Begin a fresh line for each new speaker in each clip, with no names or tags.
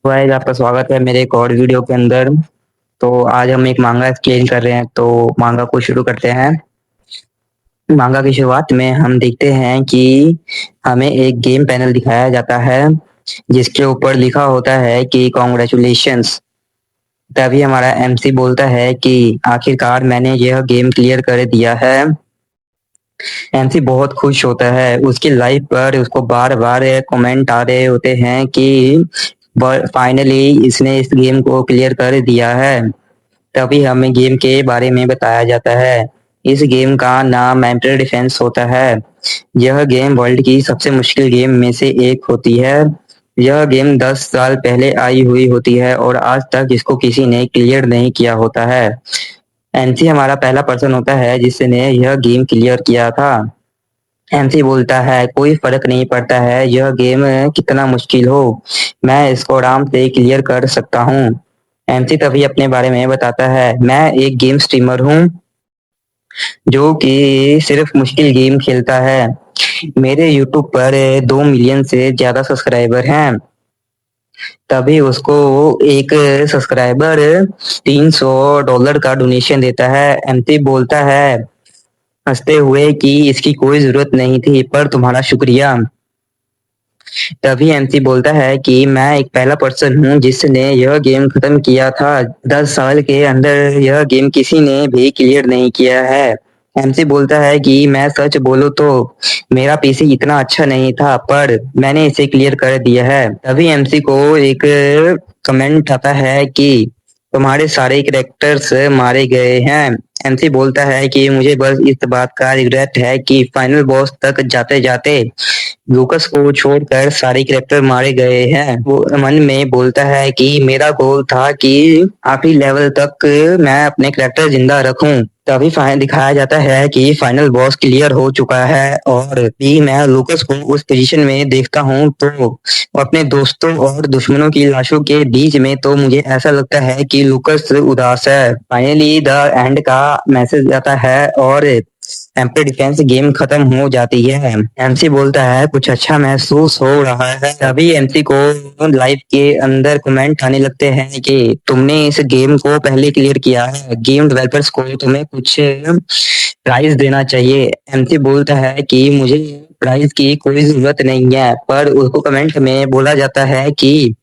Guys, आपका स्वागत है मेरे एक और वीडियो के अंदर। तो आज हम एक मांगा एक्सप्लेन कर रहे हैं, तो मांगा को शुरू करते हैं। मांगा की शुरुआत में हम देखते हैं कि हमें एक गेम पैनल दिखाया जाता है जिसके ऊपर लिखा होता है कि कॉन्ग्रेचुलेशंस। तभी हमारा एमसी बोलता है कि आखिरकार मैंने यह गेम क्लियर कर दिया है। एमसी बहुत खुश होता है। उसकी लाइफ पर उसको बार बार कमेंट आ रहे होते हैं कि फाइनली इसने इस गेम को क्लियर कर दिया है। तभी हमें गेम के बारे में बताया जाता है। इस गेम का नाम एम्पियर डिफेंस होता है। यह गेम वर्ल्ड की सबसे मुश्किल गेम में से एक होती है। यह गेम 10 साल पहले आई हुई होती है और आज तक इसको किसी ने क्लियर नहीं किया होता है। एनसी हमारा पहला पर्सन होता है जिसने यह गेम क्लियर किया था। एमसी बोलता है कोई फर्क नहीं पड़ता है यह गेम कितना मुश्किल हो, मैं इसको आराम से क्लियर कर सकता हूँ। एमसी तभी अपने बारे में बताता है, मैं एक गेम स्ट्रीमर हूँ जो कि सिर्फ मुश्किल गेम खेलता है। मेरे यूट्यूब पर 2 मिलियन से ज्यादा सब्सक्राइबर हैं। तभी उसको एक सब्सक्राइबर $300 का डोनेशन देता है। एमसी बोलता है हंसते हुए कि इसकी कोई जरूरत नहीं थी, पर तुम्हारा शुक्रिया। तभी एमसी बोलता है कि मैं एक पहला पर्सन हूँ जिसने यह गेम खत्म किया था। 10 साल के अंदर यह गेम किसी ने भी क्लियर नहीं किया है। एमसी बोलता है कि मैं सच बोलूं तो मेरा पीसी इतना अच्छा नहीं था, पर मैंने इसे क्लियर कर दिया है। तभी एमसी को एक कमेंट आता है कि तुम्हारे सारे कैरेक्टर्स मारे गए हैं। एमसी बोलता है कि मुझे बस इस बात का रिग्रेट है कि फाइनल बॉस तक जाते जाते लूकस को छोड़कर सारे कैरेक्टर मारे गए हैं। वो मन में बोलता है कि मेरा गोल था कि आखिरी लेवल तक मैं अपने कैरेक्टर जिंदा रखूं। तभी दिखाया जाता है कि फाइनल बॉस क्लियर हो चुका है और भी मैं लूकस को उस पोजीशन में देखता हूं तो अपने दोस्तों और दुश्मनों की लाशों के बीच में, तो मुझे ऐसा लगता है कि लूकस उदास है। फाइनली द एंड का मैसेज आता है और एम्पर डिफेंस गेम खत्म हो जाती है। एमसी बोलता है कुछ अच्छा महसूस हो रहा है। तभी एमसी को लाइव के अंदर कमेंट आने लगते हैं कि तुमने इस गेम को पहले क्लियर किया है, गेम डेवलपर्स को तुम्हें कुछ प्राइज देना चाहिए। एमसी बोलता है कि मुझे प्राइज की कोई जरूरत नहीं है, पर उसको कमेंट में बोला जाता है कि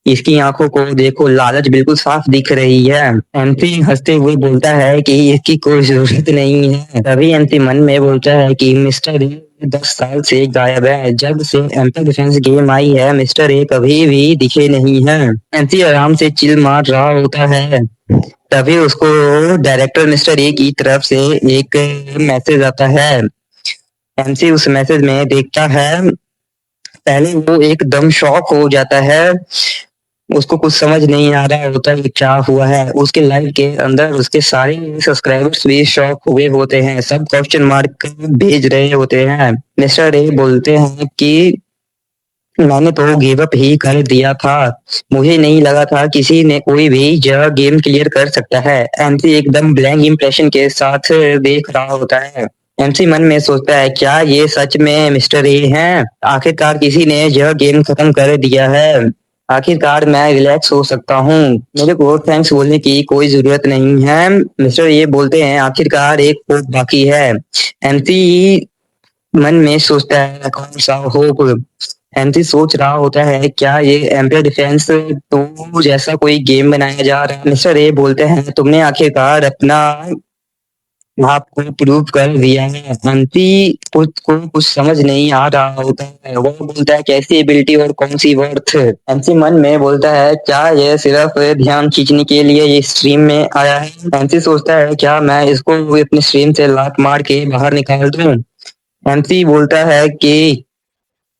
इसकी आंखों को देखो, लालच बिल्कुल साफ दिख रही है। एमसी हंसते हुए बोलता है कि इसकी कोई जरूरत नहीं है। तभी एमसी मन में बोलता है कि मिस्टर ए 10 साल से गायब है। जब से एम्पर डिफेंस गेम आई है मिस्टर ए कभी भी दिखे नहीं है। एमसी आराम से चिल मार रहा होता है। तभी उसको डायरेक्टर मिस्टर ए की तरफ से एक मैसेज आता है। एमसी उस मैसेज में देखता है, पहले वो एकदम शॉक हो जाता है। उसको कुछ समझ नहीं आ रहा होता कि क्या हुआ है। उसके लाइफ के अंदर उसके सारे सब्सक्राइबर्स भी शॉक हुए होते हैं, सब क्वेश्चन मार्क भेज रहे होते हैं। मिस्टर ए बोलते हैं कि मैंने तो गिव अप ही कर दिया था, मुझे नहीं लगा था किसी ने कोई भी यह गेम क्लियर कर सकता है। एमसी एकदम ब्लैंक इंप्रेशन के साथ देख रहा होता है। एमसी मन में सोचता है क्या ये सच में मिस्टर ए हैं? आखिरकार किसी ने यह गेम खत्म कर दिया है। आखिरकार मैं रिलैक्स हो सकता हूँ, मुझे को थैंक्स बोलने की कोई जरूरत नहीं है। मिस्टर ये बोलते हैं आखिरकार एक होप बाकी है। एमसी मन में सोचता है कौन सा होप? एमसी सोच रहा होता है क्या ये एम्पियर डिफेंस तो जैसा कोई गेम बनाया जा रहा है। मिस्टर ए बोलते हैं तुमने आखिरकार अपना आपको प्रूव कर दिया है। एमसी खुद को कुछ समझ नहीं आ रहा होता है। वो बोलता है कैसी एबिलिटी और कौन सी वर्थ? एमसी मन में बोलता है क्या ये सिर्फ ध्यान खींचने के लिए ये स्ट्रीम में आया है? एमसी सोचता है क्या मैं इसको अपने स्ट्रीम से लात मार के बाहर निकाल दूं? एमसी बोलता है कि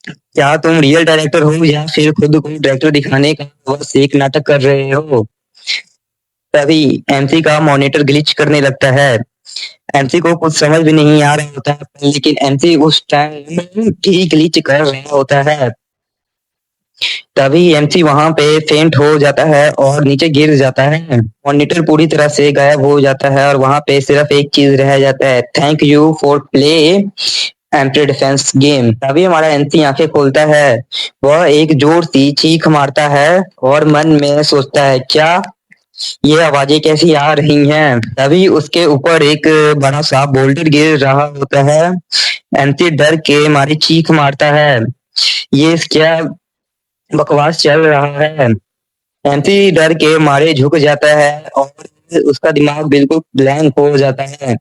क्या तुम रियल डायरेक्टर हो या फिर खुद को डायरेक्टर दिखाने का बस एक नाटक कर रहे हो? तभी एमसी का मॉनिटर ग्लिच करने लगता है। एमसी को कुछ समझ भी नहीं आ रहा होता है, लेकिन एमसी उस टाइम ठीक ग्लिच कर रहा होता है। तभी एमसी वहां पे फेंट हो जाता है और नीचे गिर जाता है। मॉनिटर पूरी तरह से गायब हो जाता है और वहां पे सिर्फ एक चीज रह जाता है, thank you for play anti defence game. तभी हमारा एंटी आंखें खोलता है। वह एक जोर सी चीख मारता है और मन में सोचता है, क्या ये आवाजें कैसी आ रही हैं? तभी उसके ऊपर एक बड़ा सा बोल्डर गिर रहा होता है। एंटी डर के मारे चीख मारता है, ये क्या बकवास चल रहा है? एंटी डर के मारे झुक जाता है और उसका दिमाग बिल्कुल ब्लैंक हो जाता है।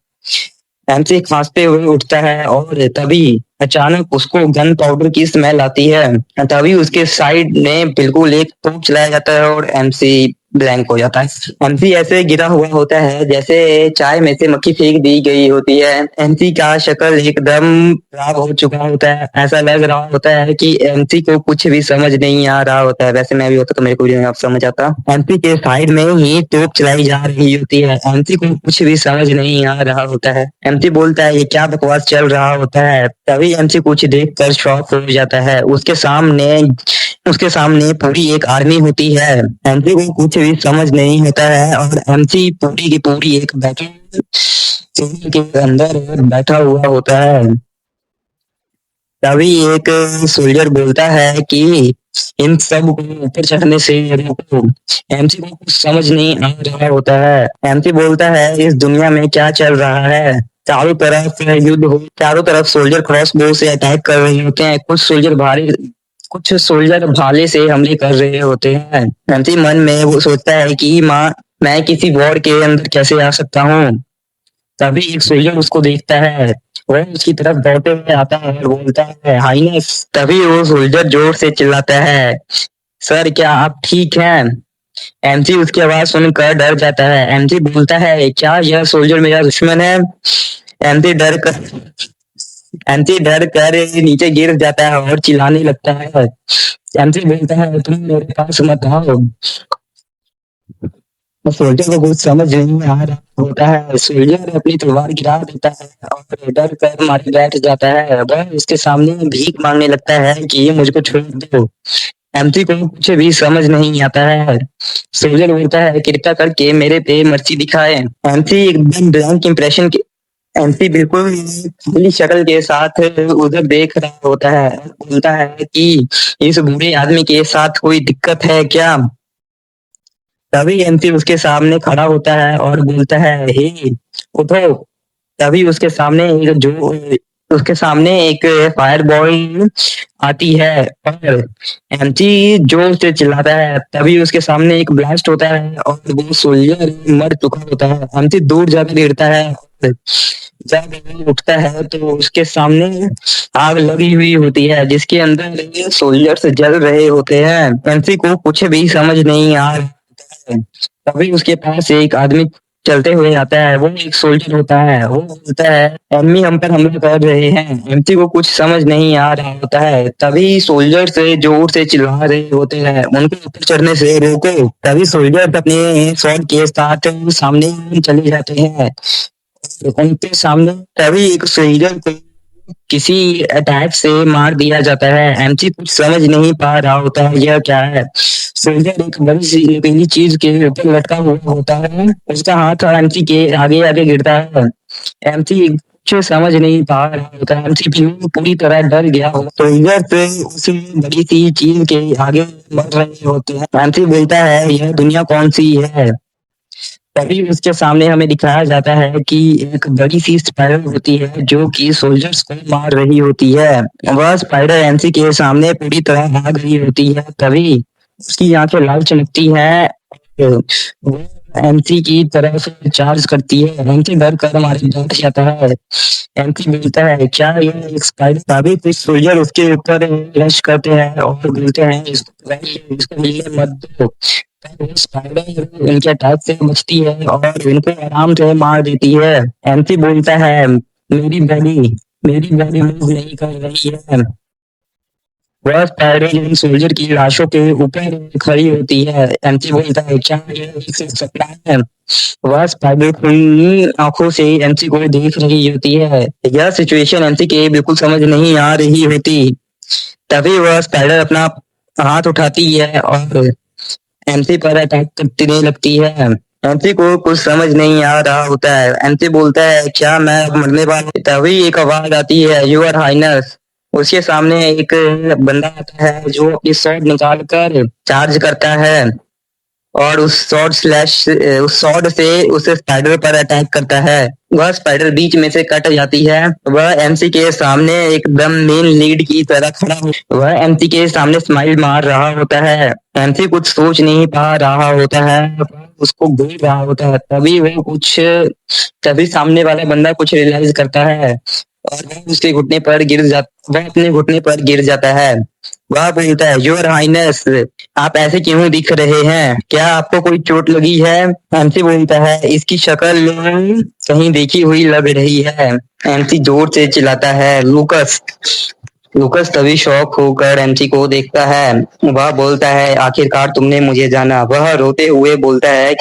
एमसी खांसते हुए उठता है और तभी अचानक उसको गन पाउडर की स्मेल आती है। तभी उसके साइड में बिल्कुल एक तोप चलाया जाता है और एमसी ब्लैंक हो जाता है। एमसी ऐसे गिरा हुआ होता है जैसे चाय में से मक्खी फेंक दी गई होती है। एमसी का शक्ल एकदम खराब हो चुका होता है। ऐसा लग रहा होता है कि एमसी को कुछ भी समझ नहीं आ रहा होता है। वैसे मैं भी होता तो मेरे को भी नहीं समझ आता। एमसी के साइड में ही तोप चलाई जा रही होती है। एमसी को कुछ भी समझ नहीं आ रहा होता है। एमसी बोलता है, ये क्या बकवास चल रहा होता है? तभी एमसी कुछ देख कर शॉक हो जाता है। उसके सामने पूरी एक आर्मी होती है। एमसी को कुछ भी समझ नहीं होता है और एमसी पूरी की पूरी एक बैटल के अंदर बैठा हुआ होता है। तभी एक सोल्जर बोलता है कि इन सब को ऊपर चढ़ने से रोको। एमसी को कुछ समझ नहीं आ रहा होता है। एमसी बोलता है, इस दुनिया में क्या चल रहा है? चारों तरफ सोल्जर क्रॉस बो से अटैक कर रहे होते हैं। कुछ सोल्जर भाले से हमले कर रहे होते हैं। एमसी मन में वो सोचता है कि मैं किसी वॉर के अंदर कैसे आ सकता हूँ? तभी एक सोल्जर उसको देखता है। वह उसकी तरफ दौड़ते हुए आता है और बोलता है, हाइनेस। तभी वो सोल्जर जोर से चिल्लाता है, सर क्या आप ठीक हैं? एमसी उसकी आवाज सुनकर डर जाता है। एमसी बोलता है, क्या यह सोल्जर मेरा दुश्मन है? एमसी डर कर एमसी डर कर नीचे गिर जाता है और चिल्लाने लगता है। एमसी बोलता है, तुम मेरे पास मत आओ। सोल्जर को कुछ समझ नहीं आ रहा होता है। सोल्जर अपनी तलवार गिरा देता है और डर कर मारे बैठ जाता है। वह उसके सामने भीख मांगने लगता है कि मुझको छोड़ दो। एमसी को कुछ भी समझ नहीं आता है। सोल्जर बोलता है, कृपया करके मेरे पे मर्जी दिखाए। एमसी एकदम ब्लैंक इंप्रेशन के एमसी बिल्कुल खाली शक्ल के साथ उधर देख रहा होता है। बोलता है कि इस बूढ़े आदमी के साथ कोई दिक्कत है क्या? तभी एमसी उसके सामने खड़ा होता है और बोलता है, हे उठो। तभी उसके सामने एक फायर बॉल आती है और एमसी जोर से चिल्लाता है। तभी उसके सामने एक ब्लास्ट होता है और वो सोल्जर मर चुका होता है। एमसी दूर जाकर गिरता है और जब वो उठता है तो उसके सामने आग लगी हुई होती है जिसके अंदर सोल्जर्स जल रहे होते हैं। एमसी को कुछ भी समझ नहीं आ रहा है। तभी उसके पास एक आदमी चलते हुए आता है। वो एक सोल्जर होता है। वो बोलता है, एनिमी हम पर हमला कर रहे हैं। एमसी को कुछ समझ नहीं आ रहा होता है। तभी सोल्जर से जोर से चिल्ला रहे होते हैं, उनको ऊपर चढ़ने से रोको। तभी सोल्जर अपने स्वॉर्ड के साथ सामने चले जाते हैं। उनके सामने तभी एक सोल्जर को किसी अटैक से मार दिया जाता है। एमसी कुछ समझ नहीं पा रहा होता है यह क्या है। सोल्जर एक बड़ी सी नुकीली चीज के ऊपर लटका हुआ होता है। उसका हाथ एमसी के आगे आगे गिरता है। एमसी कुछ समझ नहीं पा रहा होता है। एमसी भी पूरी तरह डर गया हो। सोल्जर पे उस बड़ी सी चीज के आगे बढ़ रहे होते हैं। एमसी बोलता है, यह दुनिया कौन सी है? तभी उसके सामने हमें दिखाया जाता है कि एक बड़ी सी स्पाइडर होती है जो कि सोल्जर्स को मार रही होती है। वह स्पाइडर एमसी के सामने पूरी तरह भाग रही होती है। तभी उसकी आंखें लाल चमकती है। वो एमसी की तरफ से चार्ज करती है। एमसी डर कर हमारे बैठ जाता है। एमसी बोलता है, क्या ये एक स्पाइडर? तभी कुछ सोल्जर उसके ऊपर रश करते हैं और बोलते हैं, इसको मिलने मत दो। तब स्पाइडर इनके अटैक से बचती है और इनको आराम से मार देती है। एमसी बोलता है, मेरी बॉडी मूव नहीं कर रही है। वह स्पाइडर इन सोल्जर की लाशों के ऊपर खड़ी होती है। एमसी बोलता है, क्या ये एक सपना है? वह स्पाइडर खुली आंखों से एमसी को देख रही होती है। यह सिचुएशन एमसी के बिल्कुल समझ नहीं आ रही होती। तभी वह स्पाइडर अपना हाथ उठाती है और एमसी पर अटैक करने लगती है। एमसी को कुछ समझ नहीं आ रहा होता है। एमसी बोलता है क्या मैं अब मरने वाला हूं? तभी एक आवाज आती है, यूर हाइनस। उसके सामने एक बंदा आता है जो अपनी शॉट निकाल कर चार्ज करता है और उस शॉट से उस स्पाइडर पर अटैक करता है। वह स्पाइडर बीच में से कट जाती है। वह एमसी के सामने एकदम मेन लीड की तरह खड़ा हो, वह एमसी के सामने स्माइल मार रहा होता है। एमसी कुछ सोच नहीं पा रहा होता है, उसको घूर रहा होता है। तभी सामने वाला बंदा कुछ रियलाइज करता है और वह अपने घुटने पर गिर जाता है। वह बोलता है, योर हाइनेस, आप ऐसे क्यों दिख रहे हैं? क्या आपको कोई चोट लगी है? एमसी बोलता है, इसकी शक्ल कहीं देखी हुई लग रही है। एमसी जोर से चिल्लाता है, लूकस। लूकस तभी शौक होकर एमसी को देखता है। वह बोलता है, आखिरकार तुमने मुझे जाना। वह रोते हुए बोलता है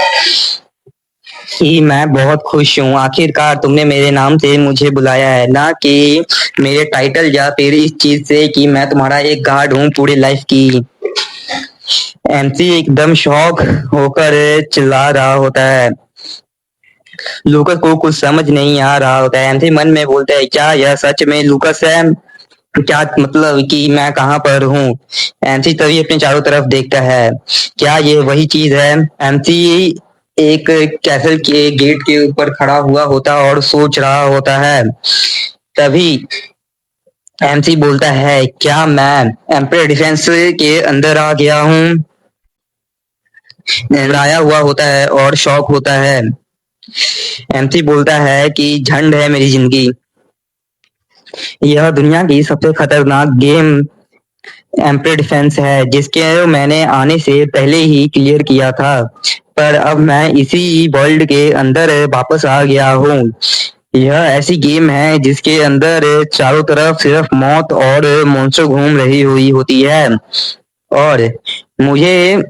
कि मैं बहुत खुश हूँ, आखिरकार तुमने मेरे नाम से मुझे बुलाया है, ना कि मेरे टाइटल या फिर इस चीज से कि मैं तुम्हारा एक गार्ड हूँ पूरी लाइफ की। एमसी एकदम शॉक होकर चिल्ला रहा होता है। लूकस को कुछ समझ नहीं आ रहा होता है। एमसी मन में बोलता है, क्या यह सच में लूकस है? क्या मतलब कि मैं कहाँ पर हूँ? एमसी तभी अपने चारों तरफ देखता है। क्या ये वही चीज है? एमसी एक कैसल के गेट के ऊपर खड़ा हुआ होता और सोच रहा होता है। तभी एमसी बोलता है, क्या मैं एम्पायर डिफेंस के अंदर आ गया हूँ? घबराया हुआ होता है और शौक होता है। एमसी बोलता है कि झंड है मेरी जिंदगी, यह दुनिया की सबसे खतरनाक गेम एम्पायर डिफेंस है, जिसके मैंने आने से पहले ही क्लियर किया था, पर अब मैं इसी वर्ल्ड के अंदर वापस आ गया हूँ। यह ऐसी गेम है जिसके अंदर चारों तरफ सिर्फ मौत और मॉन्स्टर घूम रही हुई होती है और मुझे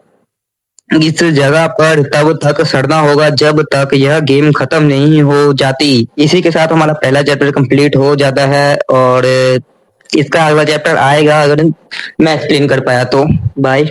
इस जगह पर तब तक सड़ना होगा जब तक यह गेम खत्म नहीं हो जाती। इसी के साथ हमारा पहला चैप्टर कंप्लीट हो जाता है और इसका अगला चैप्टर आएगा अगर मैं एक्सप्लेन कर पाया तो। बाय।